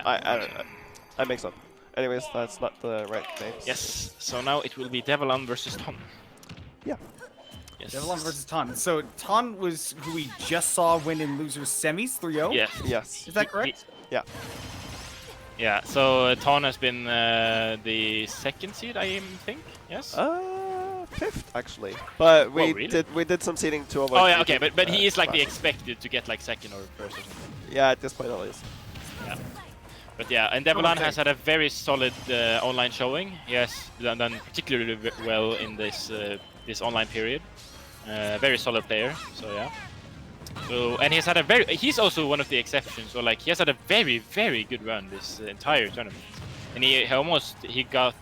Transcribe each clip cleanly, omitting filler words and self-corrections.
I mix up. Anyways, that's not the right name. Yes. So now it will be Devolan versus Ton. Yeah. Yes. Devolan versus Ton. So Ton was who we just saw win in losers semis 3-0. Yes. Yes. Is that correct? Yeah. Yeah. So Ton has been the second seed, I think. Yes. Fifth actually. But we really? did some seeding to avoid. Oh yeah. Okay. But he is like the classic. expected to get like second or first or something. Yeah, at this point at least. Yeah. But yeah, and Devolan has had a very solid online showing. He has done particularly well in this this online period. Very solid player. So yeah. So and he's had a he's also one of the exceptions. So like he has had a very good run this entire tournament. And he got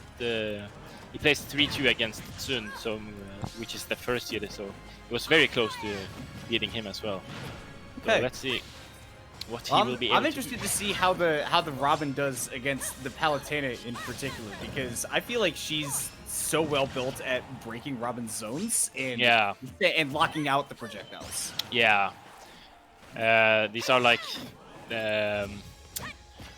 he placed 3-2 against Sun, so which is the first seed. So he was very close to beating him as well. So Okay. let's see what he will be able I'm interested to see how the Robin does against the Palutena in particular, because I feel like she's so well built at breaking Robin's zones and locking out the projectiles. Yeah. These are like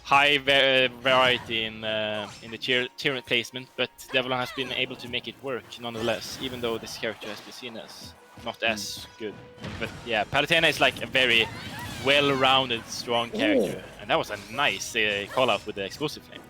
high variety in the tier placement, but Devolan has been able to make it work nonetheless, even though this character has been seen as not as good. But yeah, Palutena is like a very well-rounded, strong character, and that was a nice call-out with the explosive flame.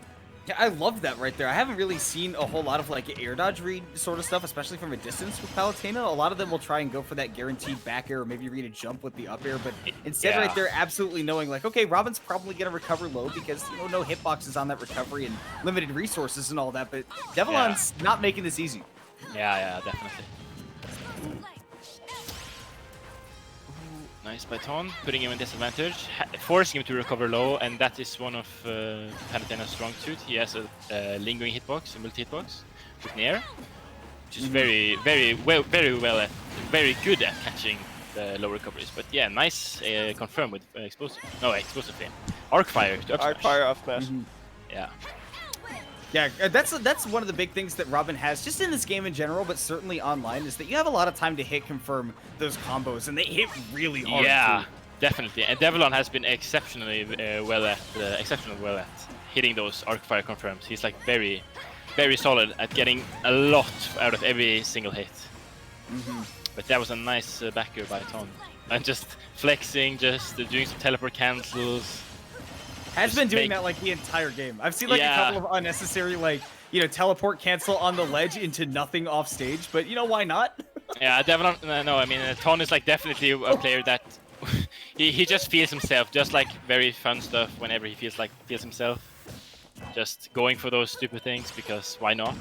Yeah, I love that right there. I haven't really seen a whole lot of like air dodge read sort of stuff, especially from a distance with Palutena. A lot of them will try and go for that guaranteed back air or maybe read a jump with the up air, but instead right there, absolutely knowing like, okay, Robin's probably going to recover low because, you know, no hitboxes on that recovery and limited resources and all that, but Devolan's not making this easy. Yeah, definitely. Nice by Ton, putting him in disadvantage, forcing him to recover low, and that is one of Palutena's strong suit. He has a lingering hitbox, a multi-hitbox with Nair, which is very good at catching the low recoveries. But yeah, nice confirm with explosive flame, arc fire to up Arc fire off smash. Yeah. Yeah, that's one of the big things that Robin has, just in this game in general, but certainly online, is that you have a lot of time to hit confirm those combos, and they hit really hard. Yeah, too. definitely. And Devolan has been exceptionally well at hitting those arc fire confirms. He's like very solid at getting a lot out of every single hit. But that was a nice backer by Ton, and just flexing, just doing some teleport cancels. Has been doing that like the entire game. I've seen like a couple of unnecessary like, you know, teleport cancel on the ledge into nothing off stage, but you know, why not? Yeah, Devolan, no, I mean, Ton is like definitely a player that he just feels himself, just like very fun stuff whenever he feels himself. Just going for those stupid things because why not?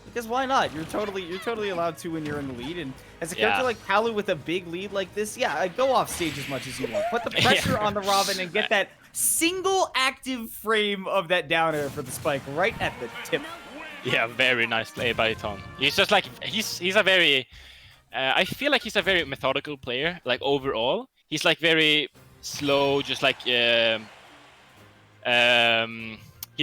Because why not? You're totally allowed to when you're in the lead. And as a character like Palu with a big lead like this, go off stage as much as you want. Put the pressure on the Robin and get that single active frame of that down air for the spike right at the tip. Yeah, very nice play by Ton. He's just like he's a very I feel like he's a very methodical player. Like overall, he's like very slow, just like he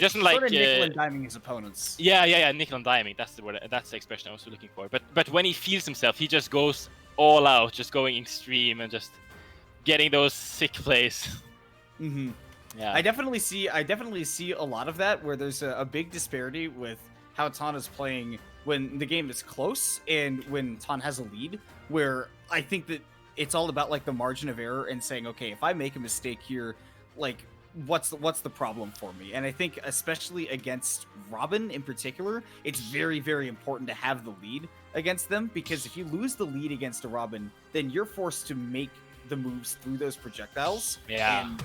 doesn't like sort of nickel and diming his opponents. Yeah, nickel and diming. That's the word. That's the expression I was looking for. But when he feels himself, he just goes all out, just going extreme and just getting those sick plays. Yeah. I definitely see a lot of that where there's a big disparity with how Ton is playing when the game is close and when Ton has a lead, where I think that it's all about like the margin of error and saying, okay, if I make a mistake here, like what's the problem for me? And I think especially against Robin in particular, it's very important to have the lead against them, because if you lose the lead against a Robin, then you're forced to make the moves through those projectiles. Yeah. And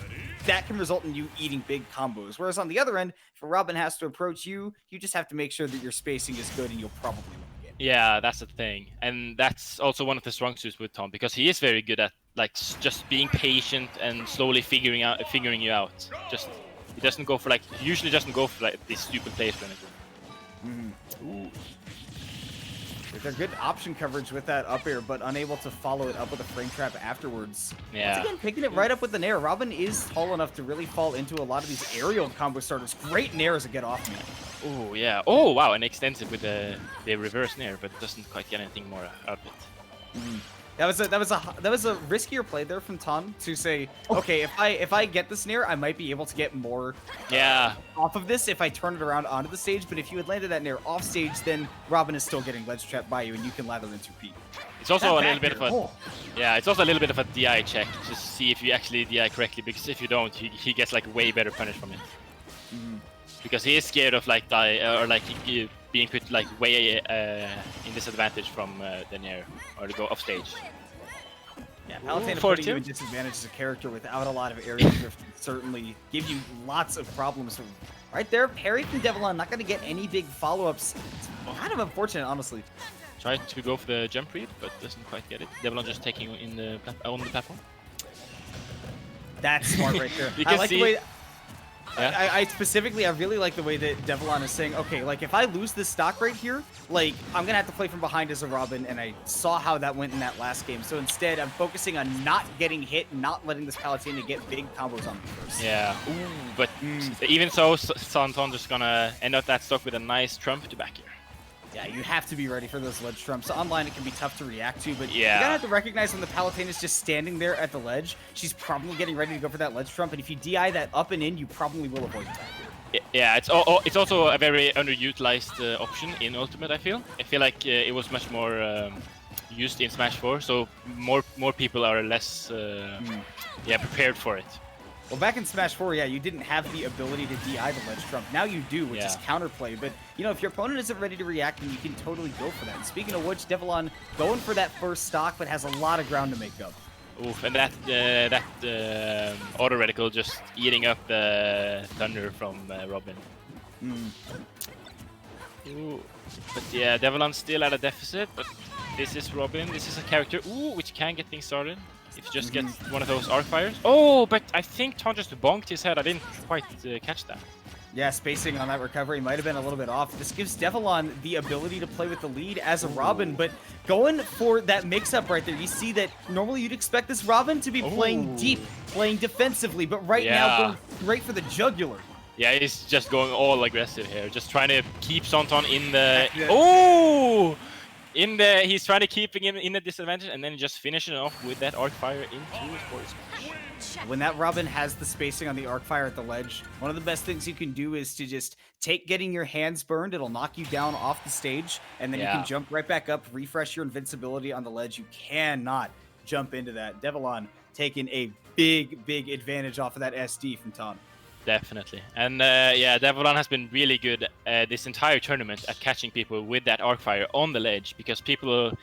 that can result in you eating big combos. Whereas on the other end, if a Robin has to approach you, you just have to make sure that your spacing is good and you'll probably win the game. Yeah, that's the thing. And that's also one of the strong suits with Tom, because he is very good at like just being patient and slowly figuring you out. Just he doesn't go for like usually doesn't go for like these stupid plays or anything. Ooh. They're good option coverage with that up air, but unable to follow it up with a frame trap afterwards. Yeah. Once again, picking it right up with the nair. Robin is tall enough to really fall into a lot of these aerial combo starters. Great nair as a get off me. Oh yeah. Oh wow, an extensive with the reverse nair, but doesn't quite get anything more out of it. That was a riskier play there from Ton to say, okay, if I get this Nair, I might be able to get more off of this if I turn it around onto the stage. But if you had landed that Nair off stage, then Robin is still getting ledge trapped by you, and you can lather into P. It's also a little bit of a it's also a little bit of a DI check to see if you actually DI correctly, because if you don't, he gets like way better punish from it. Because he is scared of like die or like being put like way in disadvantage from the Nair or to go off stage. Yeah, Palutena putting you in disadvantage as a character without a lot of area drift can certainly give you lots of problems. Right there, parry from Devolan, not going to get any big follow-ups. It's kind of unfortunate, honestly. Tried to go for the jump read, but doesn't quite get it. Devolan just taking in the on the platform. That's smart right there. I like the way. I specifically, I really like the way that Devolan is saying, okay, like if I lose this stock right here, like I'm gonna have to play from behind as a Robin, and I saw how that went in that last game. So instead, I'm focusing on not getting hit, not letting this Palutena get big combos on me first. Yeah, but even so, Santon just gonna end up that stock with a nice trump to back here. Yeah, you have to be ready for those ledge trumps. Online, it can be tough to react to, but yeah, you gotta have to recognize when the Palutena is just standing there at the ledge, she's probably getting ready to go for that ledge trump, and if you DI that up and in, you probably will avoid that. Yeah, it's also a very underutilized option in Ultimate, I feel. I feel like it was much more used in Smash 4, so more people are less prepared for it. Well, back in Smash 4, yeah, you didn't have the ability to DI the ledge trump. Now you do, which is counterplay. But, you know, if your opponent isn't ready to react, then you can totally go for that. And speaking of which, Devolan going for that first stock, but has a lot of ground to make up. Oof, and that auto reticle just eating up the thunder from Robin. Ooh. But yeah, Devolan's still at a deficit, but this is Robin. This is a character, which can get things started. If you just get one of those arc fires. Oh, but I think Ton just bonked his head. I didn't quite catch that. Yeah, spacing on that recovery might have been a little bit off. This gives Devolan the ability to play with the lead as a Robin, but going for that mix-up right there, you see that normally you'd expect this Robin to be playing deep, playing defensively, but right now going right for the jugular. Yeah, he's just going all aggressive here, just trying to keep Santon in the... Oh! He's trying to keep him in the disadvantage and then just finishing it off with that arc fire into his forward smash. When that Robin has the spacing on the arc fire at the ledge, one of the best things you can do is to just take getting your hands burned. It'll knock you down off the stage, and then you can jump right back up, refresh your invincibility on the ledge. You cannot jump into that. Devolan taking a big advantage off of that SD from Tom. Definitely. And yeah, Devolan has been really good this entire tournament at catching people with that arc fire on the ledge, because people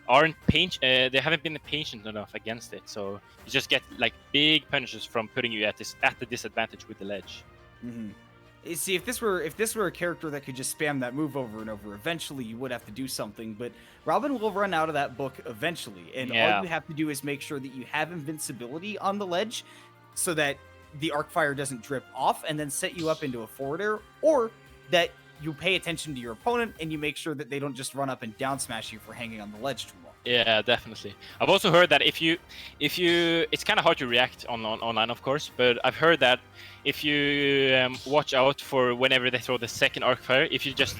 aren't they haven't been patient enough against it. So you just get like big punishes from putting you at the disadvantage with the ledge. You see, if this were a character that could just spam that move over and over, eventually you would have to do something. But Robin will run out of that book eventually, and all you have to do is make sure that you have invincibility on the ledge, so that the arc fire doesn't drip off and then set you up into a forward air, or that you pay attention to your opponent and you make sure that they don't just run up and down smash you for hanging on the ledge too long. Yeah, definitely. I've also heard that if you it's kind of hard to react online, of course, but I've heard that if you watch out for whenever they throw the second arc fire, if you just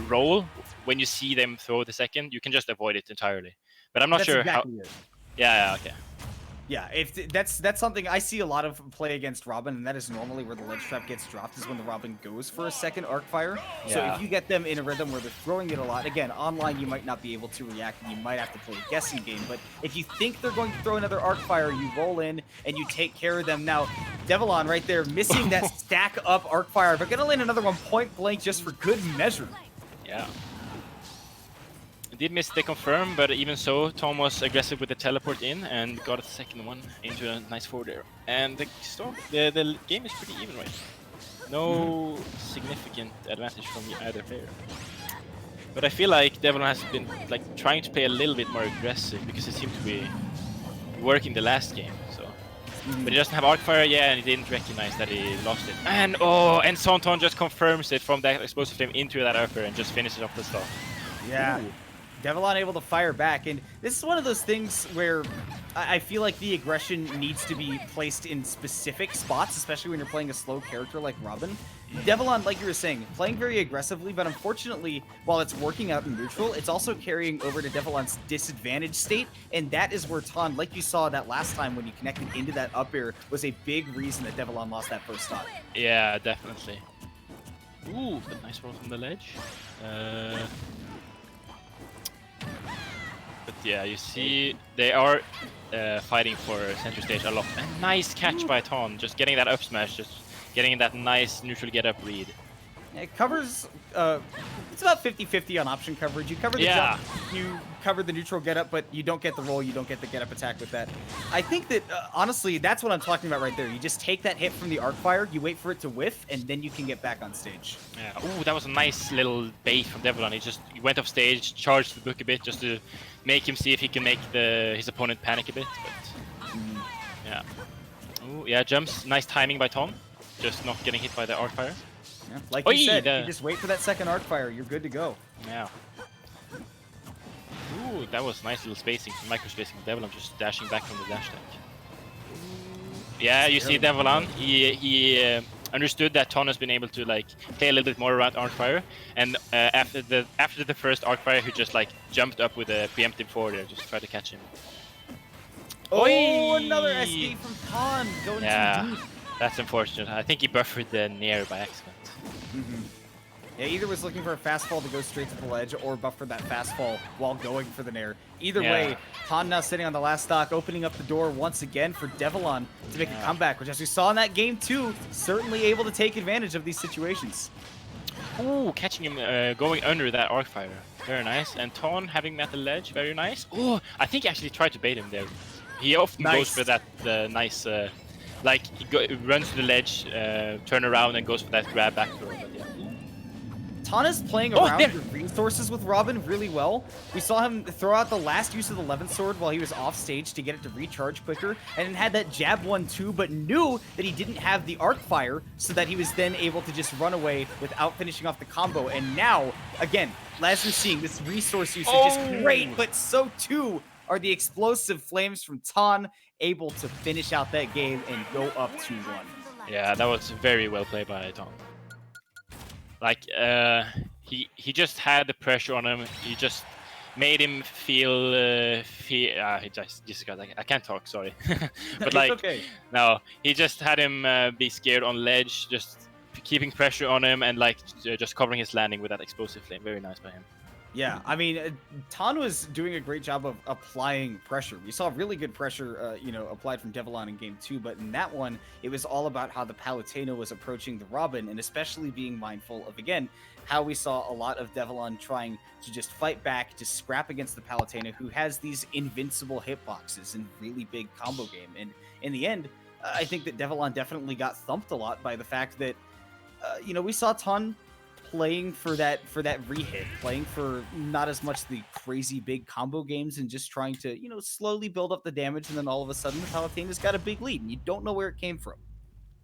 roll when you see them throw the second, you can just avoid it entirely. But I'm not sure exactly how. Yeah, okay. Yeah, if that's something I see a lot of play against Robin, and that is normally where the ledge trap gets dropped, is when the Robin goes for a second arc fire. So if you get them in a rhythm where they're throwing it a lot, again, online you might not be able to react and you might have to play a guessing game, but if you think they're going to throw another arc fire, you roll in and you take care of them. Now, Devolan right there missing that stack up arc fire, but gonna land another one point blank just for good measure. Yeah. Did miss the confirm, but even so, Tom was aggressive with the teleport in and got a second one into a nice forward air. And the game is pretty even right now. No significant advantage from either player. But I feel like Devolan has been like trying to play a little bit more aggressive, because it seemed to be working the last game. So, but he doesn't have arc fire, and he didn't recognize that he lost it. And and Santon just confirms it from that explosive flame into that arc fire and just finishes off the stuff. Yeah. Devolan able to fire back, and this is one of those things where I feel like the aggression needs to be placed in specific spots, especially when you're playing a slow character like Robin. Devolan, like you were saying, playing very aggressively, but unfortunately, while it's working out in neutral, it's also carrying over to Devolan's disadvantage state, and that is where Ton, like you saw that last time when you connected into that up air, was a big reason that Devolan lost that first stock. Yeah, definitely. Ooh, but nice roll from the ledge. But yeah, you see they are fighting for center stage a lot. A nice catch by Ton, just getting that up smash, just getting that nice neutral get up read. It covers, it's about 50-50 on option coverage. You cover the jump, you cover the neutral get up, but you don't get the roll, you don't get the get up attack with that. I think that, honestly, that's what I'm talking about right there. You just take that hit from the arc fire, you wait for it to whiff, and then you can get back on stage. Yeah. Ooh, that was a nice little bait from Devolan. He went off stage, charged the book a bit just to make him see if he can make his opponent panic a bit. But yeah. Ooh, yeah, jumps. Nice timing by Ton. Just not getting hit by the arc fire. Yeah. Like you said, you just wait for that second arc fire, you're good to go. Yeah. Ooh, that was nice little spacing, micro spacing. Devolan just dashing back from the dash tech. Yeah, you see Devolan. He understood that Ton has been able to like play a little bit more around arc fire, and after the first arc fire, he just like jumped up with a preemptive forward there, just try to catch him. Oh, another SD from Ton going too deep. That's unfortunate. I think he buffered the nair by accident. Yeah, either was looking for a fast fall to go straight to the ledge or buffer that fast fall while going for the nair. Either way, Ton now sitting on the last stock, opening up the door once again for Devolan to make a comeback, which as we saw in that game too, certainly able to take advantage of these situations. Ooh, catching him going under that arc fire. Very nice. And Ton having met the ledge, very nice. Oh, I think he actually tried to bait him there. He often goes for that nice... like, he runs to the ledge, turn around, and goes for that grab back throw. But yeah. Ton is playing around the resources with Robin really well. We saw him throw out the last use of the 11th sword while he was off stage to get it to recharge quicker, and then had that jab 1-2, but knew that he didn't have the arc fire, so that he was then able to just run away without finishing off the combo. And now, again, as we're seeing, this resource usage is great, but so too are the explosive flames from Ton, able to finish out that game and go up 2-1. Yeah, that was very well played by Ton. Like, he just had the pressure on him. He just made him feel he just got like, I can't talk, sorry. But like, okay. No, he just had him be scared on ledge, just keeping pressure on him and like just covering his landing with that explosive flame. Very nice by him. Yeah, I mean, Ton was doing a great job of applying pressure. We saw really good pressure, applied from Devolan in Game 2, but in that one, it was all about how the Palutena was approaching the Robin, and especially being mindful of, again, how we saw a lot of Devolan trying to just fight back, to scrap against the Palutena, who has these invincible hitboxes in really big combo game. And in the end, I think that Devolan definitely got thumped a lot by the fact that, we saw Ton playing for that re-hit, playing for not as much the crazy big combo games and just trying to, slowly build up the damage, and then all of a sudden the Palutena's got a big lead and you don't know where it came from.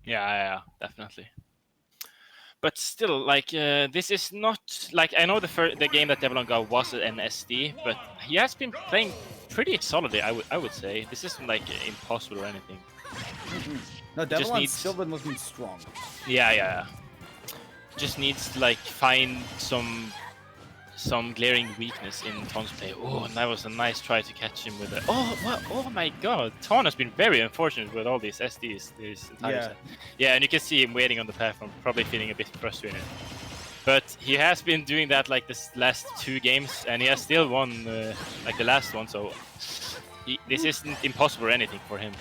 Yeah, definitely. But still, like, this is not, like, I know the game that Devolan got was an SD, but he has been playing pretty solidly, I would say. This isn't, like, impossible or anything. No, Devolan's still been looking strong. Yeah. Just needs to like find some glaring weakness in Ton's play. Oh, and that was a nice try to catch him with it. Oh my god, Ton has been very unfortunate with all these SDs this entire set. Yeah, and you can see him waiting on the platform, probably feeling a bit frustrated. But he has been doing that like this last 2 games, and he has still won like the last one, so this isn't impossible or anything for him.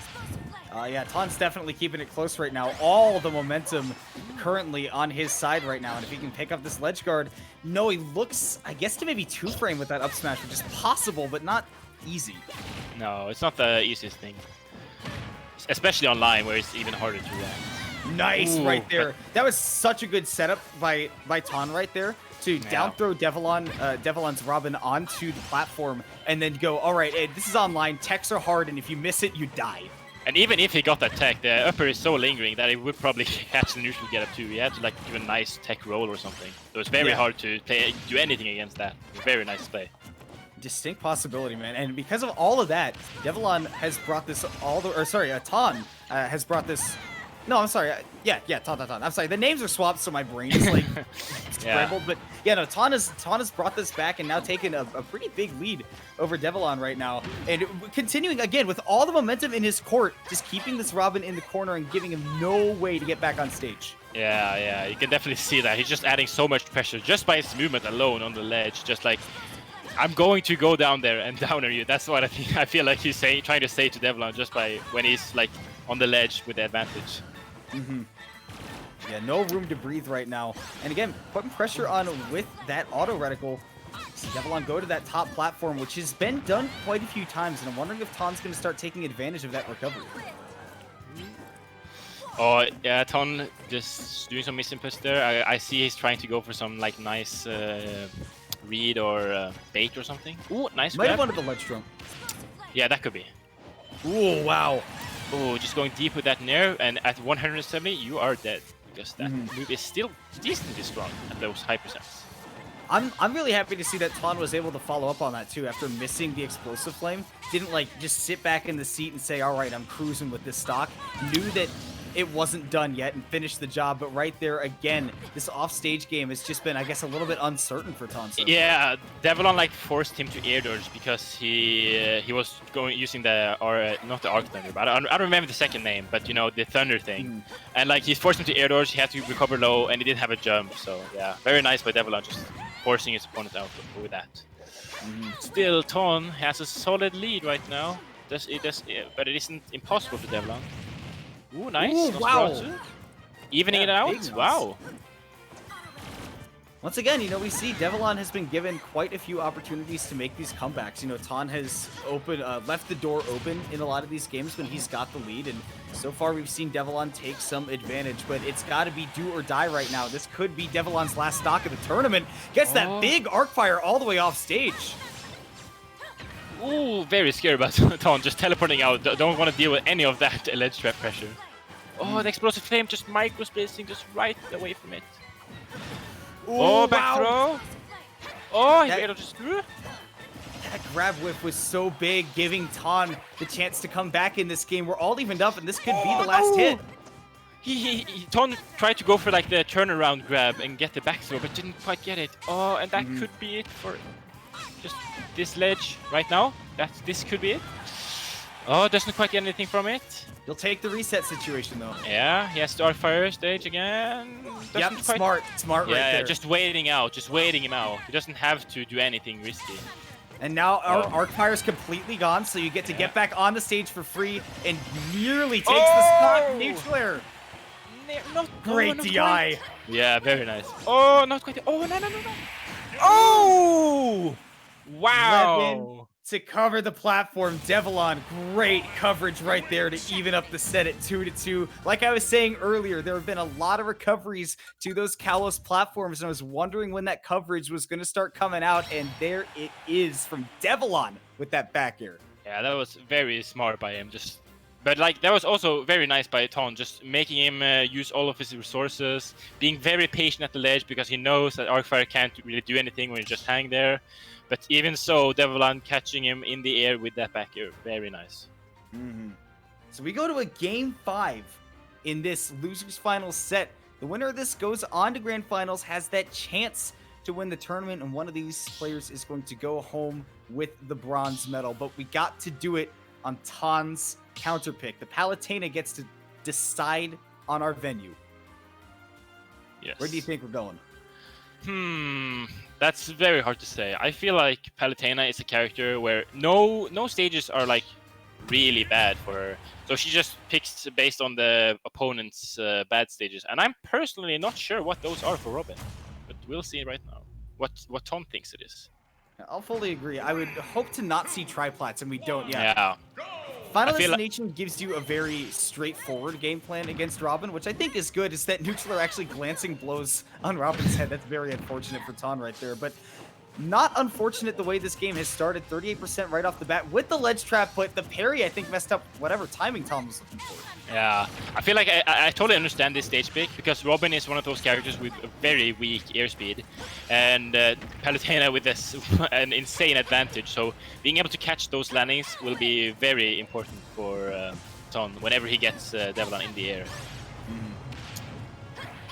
Yeah, Ton's definitely keeping it close right now. All the momentum currently on his side right now. And if he can pick up this ledge guard, no, he looks, I guess, to maybe 2-frame with that up smash, which is possible, but not easy. No, it's not the easiest thing. Especially online, where it's even harder to react. Nice right there. That was such a good setup by Ton right there to down throw Devolan's Robin onto the platform and then go, all right, this is online, techs are hard, and if you miss it, you die. And even if he got that tech, the upper is so lingering that it would probably catch the neutral get up too. He had to like do a nice tech roll or something. So it's very hard to do anything against that. Very nice play. Distinct possibility, man. And because of all of that, Devolan has brought this all the, or sorry, Ton has brought this. No, I'm sorry. Yeah, Ton. I'm sorry. The names are swapped, so my brain is like scrambled. But yeah, no, Ton has brought this back and now taken a pretty big lead over Devolan right now. And continuing again with all the momentum in his court, just keeping this Robin in the corner and giving him no way to get back on stage. Yeah, you can definitely see that. He's just adding so much pressure just by his movement alone on the ledge. Just like, I'm going to go down there and downer you. That's what I feel like he's trying to say to Devolan just by when he's like on the ledge with the advantage. Yeah, no room to breathe right now. And again, putting pressure on with that auto reticle. See Devolan go to that top platform, which has been done quite a few times. And I'm wondering if Ton's going to start taking advantage of that recovery. Oh, yeah, Ton just doing some misinputs there. I see he's trying to go for some like nice read or bait or something. Ooh, nice Might have grab. wanted the ledge throw. Yeah, that could be. Ooh, wow. Oh, just going deep with that nair, and at 170, you are dead. Because that move is still decently strong at those high percents. I'm really happy to see that Ton was able to follow up on that too after missing the explosive flame. Didn't like just sit back in the seat and say, all right, I'm cruising with this stock. Knew that it wasn't done yet and finished the job, but right there again, this off-stage game has just been, I guess, a little bit uncertain for Ton. Yeah, Devolan like forced him to air dodge because he was using the not the Arc Thunder, but I don't remember the second name, but you know the Thunder thing, and like he forced him to air dodge. He had to recover low, and he didn't have a jump. So yeah, very nice by Devolan just forcing his opponent out with that. Still, Ton has a solid lead right now. But it isn't impossible for Devolan. Ooh, nice. Ooh, wow. Evening it out. Nice. Wow. Once again, you know, we see Devolan has been given quite a few opportunities to make these comebacks. You know, Ton has left the door open in a lot of these games when he's got the lead, and so far we've seen Devolan take some advantage, but it's got to be do or die right now. This could be Devolan's last stock of the tournament. Gets that big arc fire all the way off stage. Ooh, very scary about Ton just teleporting out. Don't want to deal with any of that ledge trap pressure. Oh, the explosive flame just micro spacing just right away from it. Ooh, back throw. Oh, he able just threw. That grab whip was so big, giving Ton the chance to come back in this game. We're all evened up, and this could be the last hit. Ton tried to go for like the turnaround grab and get the back throw, but didn't quite get it. Oh, and that could be it for just this ledge right now. This could be it. Oh, doesn't quite get anything from it. He'll take the reset situation though. Yeah, he has to arc fire stage again. Yep, smart right there. Yeah, just waiting him out. He doesn't have to do anything risky. And now our arc fire is completely gone, so you get to get back on the stage for free and nearly takes the stock neutral air. Great DI. Quite. Yeah, very nice. Oh, not quite. Oh, no. Oh! Wow. To cover the platform, Devolan, great coverage right there to even up the set at 2-2. Like I was saying earlier, there have been a lot of recoveries to those Kalos platforms, and I was wondering when that coverage was going to start coming out, and there it is from Devolan with that back air. Yeah, that was very smart by him. But like that was also very nice by Ton, just making him use all of his resources, being very patient at the ledge because he knows that Arcfire can't really do anything when you just hang there. But even so, Devolan catching him in the air with that back air, very nice. So we go to a game 5 in this losers final set. The winner of this goes on to grand finals, has that chance to win the tournament, and one of these players is going to go home with the bronze medal. But we got to do it on Ton's counter pick. The Palutena gets to decide on our venue. Yes. Where do you think we're going? That's very hard to say. I feel like Palutena is a character where no stages are like really bad for her. So she just picks based on the opponent's bad stages. And I'm personally not sure what those are for Robin. But we'll see right now what Tom thinks it is. I'll fully agree. I would hope to not see triplats, and we don't yet. Yeah. Final Destination gives you a very straightforward game plan against Robin, which I think is good. Is that neutral are actually glancing blows on Robin's head. That's very unfortunate for Ton right there. But Not unfortunate the way this game has started, 38% right off the bat with the ledge trap, but the parry, I think, messed up whatever timing Tom was looking for. Yeah, I feel like I totally understand this stage pick, because Robin is one of those characters with a very weak airspeed, and Palutena with an insane advantage, so being able to catch those landings will be very important for Ton whenever he gets Devolan in the air.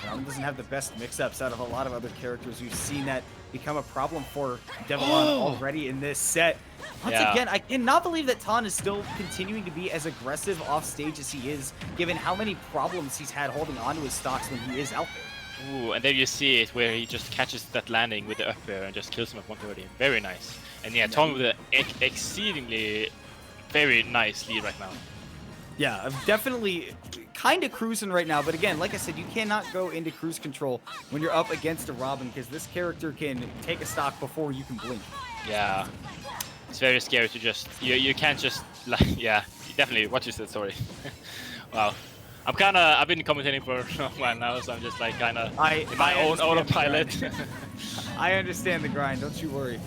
Robin doesn't have the best mix-ups out of a lot of other characters. We've seen that become a problem for Devolan already in this set. Once again, I cannot believe that Ton is still continuing to be as aggressive off stage as he is, given how many problems he's had holding on to his stocks when he is out there. Ooh, and there you see it, where he just catches that landing with the up air and just kills him at 130. Very nice. And yeah, Ton with an exceedingly very nice lead right now. Yeah, I'm definitely kind of cruising right now, but again, like I said, you cannot go into cruise control when you're up against a Robin, because this character can take a stock before you can blink. Yeah, it's very scary to just, you can't just, like, yeah, definitely, what you said, sorry. Wow. I've been commentating for a while now, so I'm just like kind of in my own autopilot. I understand the grind, don't you worry.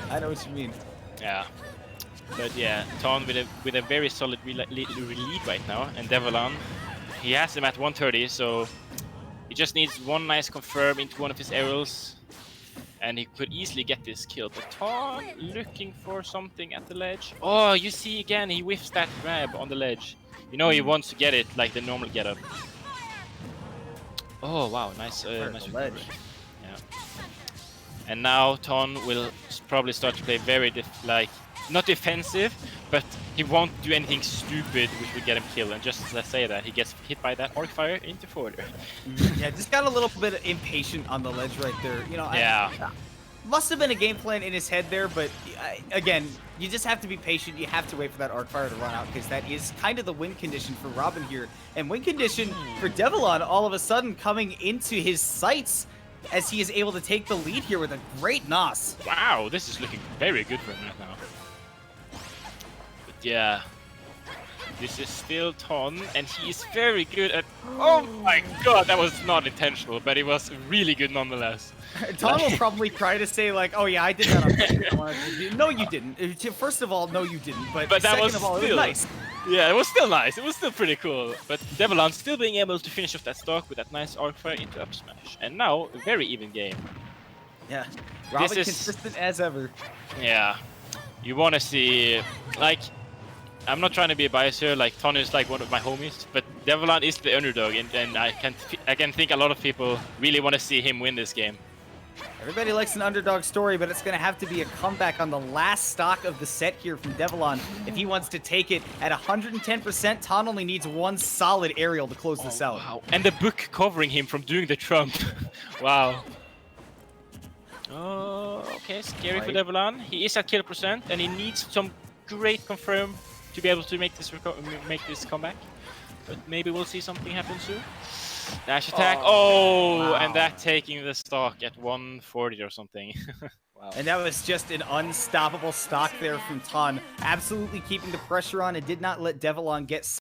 I know what you mean. Yeah. But yeah, Ton with a very solid lead right now, and Devolan, he has him at 130, so he just needs one nice confirm into one of his aerials, and he could easily get this kill. But Ton looking for something at the ledge. Oh, you see again, he whiffs that grab on the ledge. You know he wants to get it like the normal get up. Oh wow, nice recovery. Yeah. And now Ton will probably start to play very not defensive, but he won't do anything stupid which would get him killed. And just let's say that he gets hit by that arc fire into forward. Yeah, just got a little bit impatient on the ledge right there. You know, yeah. Must have been a game plan in his head there, but again, you just have to be patient. You have to wait for that arc fire to run out, because that is kind of the win condition for Robin here. And win condition for Devolan all of a sudden coming into his sights as he is able to take the lead here with a great NOS. Wow, this is looking very good for him right now. Yeah, this is still Ton, and he is very good at. Oh my god, that was not intentional, but it was really good nonetheless. Ton will probably try to say like, "Oh yeah, I did that on purpose." No, you didn't. First of all, no, you didn't. But that second was of all, still, it was nice. Yeah, it was still nice. It was still pretty cool. But Devolan still being able to finish off that stock with that nice arc fire into up smash, and now a very even game. Yeah, Robin consistent as ever. Yeah, you want to see like. I'm not trying to be biased here, like Ton is like one of my homies, but Devolan is the underdog, and I can think a lot of people really want to see him win this game. Everybody likes an underdog story, but it's going to have to be a comeback on the last stock of the set here from Devolan if he wants to take it at 110%. Ton only needs one solid aerial to close this out. Wow. And the book covering him from doing the Trump. Wow. Oh, okay, scary for Devolan. He is at kill percent, and he needs some great confirm to be able to make this comeback, but maybe we'll see something happen soon. Dash attack. Wow. And that taking the stock at 140 or something. Wow. And that was just an unstoppable stock there from Ton, absolutely keeping the pressure on and did not let Devolan get